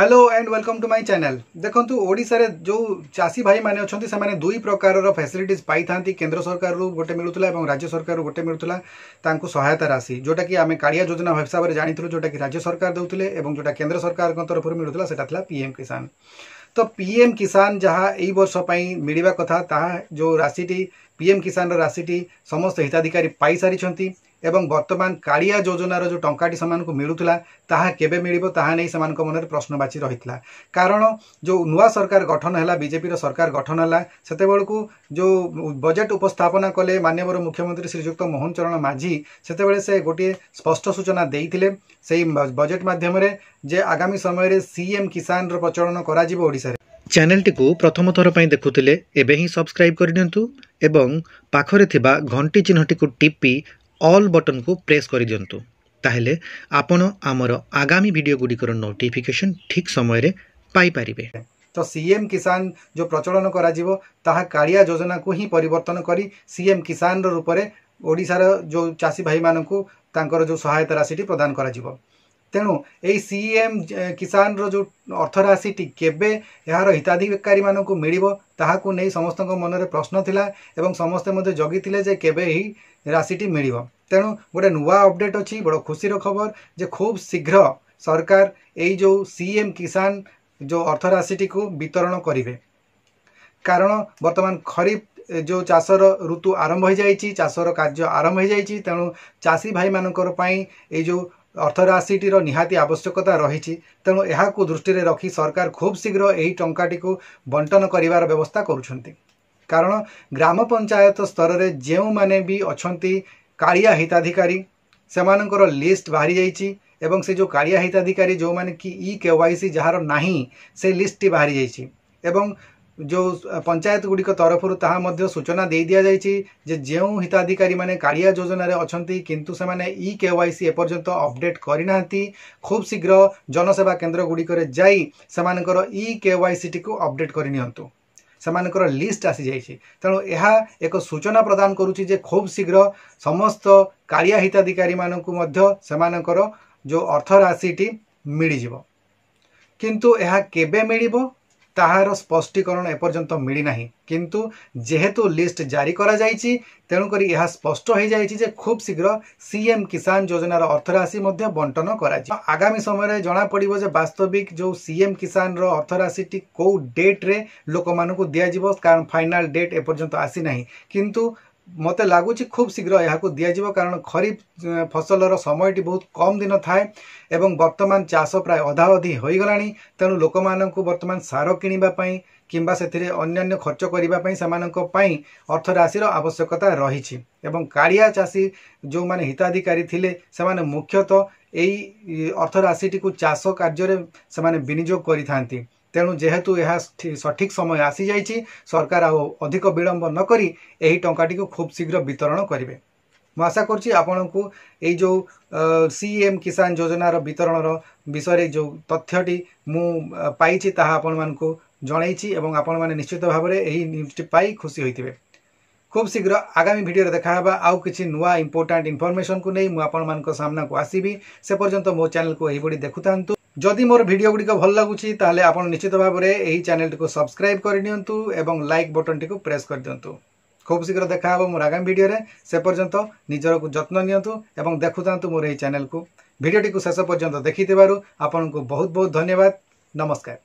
Hello and welcome to my channel. देखंतु ओडिसा रे जो चासी भाई माने अछंती से माने दुई प्रकार रो फैसिलिटीज पाई थांती। केंद्र सरकार रू गोटे मिलुतला एवं राज्य सरकार रू गोटे मिलुतला तांको सहायता राशि, जोटा कि आमे कालिया योजना हिसाब रे जानिथलु, जोटा कि राज्य सरकार देउतले एवं जोटा केंद्र सरकार को तरफ रू मिलुतला सेटा थला पीएम किसान। तो पीएम किसान जहाँ यही वर्ष पई मिलिबा कथा ताहा जो राशिटी पीएम किसान रो राशिटी समस्त हिताधिकारी पाई सारी एवं वर्तमान कालिया योजनार जो टंकाटी सेमानकु मिलुतला ताहा केबे मिलिबो ताहा नै सेमानक मनरे प्रश्नवाची रहितला। कारण जो नुआ सरकार गठन हैला, बीजेपी रो सरकार गठन हैला, सेते बेलकु जो बजेट उपस्थापना कले माननीय मुख्यमंत्री श्रीयुक्त मोहन चरण माझी, सेते बेले से गोटे स्पष्ट सूचना देइथिले सेही बजेट माध्यम रे जे आगामी समय रे सीएम किसान रो प्रचलन करा जिवो ओडिसा रे। चैनल टी को प्रथम थर पई देखुथिले एबे ही सब्सक्राइब कर दियंतु एवं पाखरे थिबा घंटी चिन्हटी को टिपी ऑल बटन को प्रेस कर दियंतु, ताहेले आपण आमर आगामी वीडियो गुडिकर नोटिफिकेशन ठीक समय रे पाई परिबे। तो सीएम किसान जो प्रचलन करा जिवो ताहा कालिया योजना को ही परिवर्तन करी सीएम किसान रो रूप रे ओडिसा रो जो चासी भाई मानकु तांकर जो सहायता राशि प्रदान करा जिवो। तेणु यही सीएम किसान रो जो अर्थ राशि केबे यार हिताधिकारी मानकु मिलिबो ताहाकु नै समस्त मन रे प्रश्न थिला एवं समस्ते मते जगिथिले जे केबे ही राशि मिलिबो। तेणु गोटे नुआ अपडेट अछि, बड़ खुशी रो खबर जे खूब शीघ्र सरकार यही जो सीएम किसान जो अर्थ राशि को वितरण करिवे। कारण वर्तमान खरीफ जो चाषर ऋतु आरंभ हो जाइछि, चाषर कार्य आरंभ हो जाइछि। तेणु चाषी भाई मानकर पई ए जो अर्थ राशिटीर निहाती आवश्यकता रही। तेणु यह दृष्टि रखी सरकार खूब शीघ्र यही टंकाटी को बंटन करिवार व्यवस्था करुछंती। कारण ग्राम पंचायत स्तर रे जेउ माने भी अछंती कालिया हिताधिकारी सेमानकर लिस्ट बाहरी जाइछि एवं से जो कालिया हिताधिकारी जो माने कि ई केवाईसी जहार नाही से लिस्ट बाहरी जाइछि एवं जो पंचायत गुड़िक तरफ ताहा मध्य सूचना दे दिया जाइछि जे जेउ हिताधिकारी माने कालिया योजना रे अछंती किंतु से माने ई केवाईसी एपर्यंत अपडेट करिनांती, खूब शीघ्र जनसेवा केंद्र गुड़िक रे जाई सेमानकर ई केवाईसी टी को अपडेट करिनियंतु। सेमानकर लिस्ट आसी जाइछि। तेणु यह एक सूचना प्रदान करुछि जे खूब शीघ्र समस्त कालिया हिताधिकारी मानकु मध्य सेमानकर जो अर्थ राशि मिली जिवो। किंतु यह केबे मिलिबो ताहार स्पष्टीकरण एपर्यंत मिली नाही, किंतु जेहेतु लिस्ट जारी करा जाइछि तेणु करी यह स्पष्ट हो जाइछि जे खूब शीघ्र सीएम किसान योजनार अर्थ राशि मध्य बंटन करा जिवो। आगामी समय रे जणा पड़िबो जे वास्तविक जो सीएम किसान रो अर्थ राशि को डेट रे लोक मानकु दिया जिवो। कारण फाइनल डेट एपर्यंत आसी नाही, किंतु मते लागुछि खूब शीघ्र यह को दिया जिवो। कारण खरीफ फसलर समयटी बहुत कम दिन थाए एवं वर्तमान चाष प्राय अधा अधि हो गलानी। तेणु लोक मानकु वर्तमान सार किनिबा पई किंबा सेथिरे अन्यान्य खर्च करिबा पई समानक पई अर्थ राशिर आवश्यकता रहिछि एवं कालिया चाषी जो माने हिताधिकारी थिले सेमाने मुख्यतः एई अर्थ राशिटी को चाष कार्य रे सेमाने विनियोग करि थांती। तेणु जेहेतु यह सठिक समय आसी जाइछि सरकार अधिक विलंब न करी एही टंकाटी को खूब शीघ्र वितरण करिवे। मैं आशा करछि आपनकु एई जो सीएम किसान योजनार वितरणर विषय जो तथ्यटी मु पाइछि ताहा आपण मानकु जणाइछि एवं आपण माने निश्चित भाव में एही न्यूज़टी पाई खुशी होइतिबे। खूब शीघ्र आगामी वीडियो देखा हेबा आउ किछि नुआ इंपोर्टेंट इनफॉरमेशन को नै मु आपण मानक सामना को आसीबी। से पर्यंत मो चैनल को एही बडी देखुतांतु। जदि मोर वीडियो गुडी को भल लागुछि ताहले आपण निश्चित भाव में एही चैनल को सब्सक्राइब कर नियंतु एवं लाइक बटन टी को प्रेस कर दियंतु। खूब शीघ्र देखा हेबा मोर आगामी वीडियो रे। से पर्यंत निजर को जत्न नियंतु एवं देखुतांतु मोर एही चैनल को। वीडियो टी को शेष पर्यंत देखिथिबारु आपण को बहुत बहुत धन्यवाद। नमस्कार।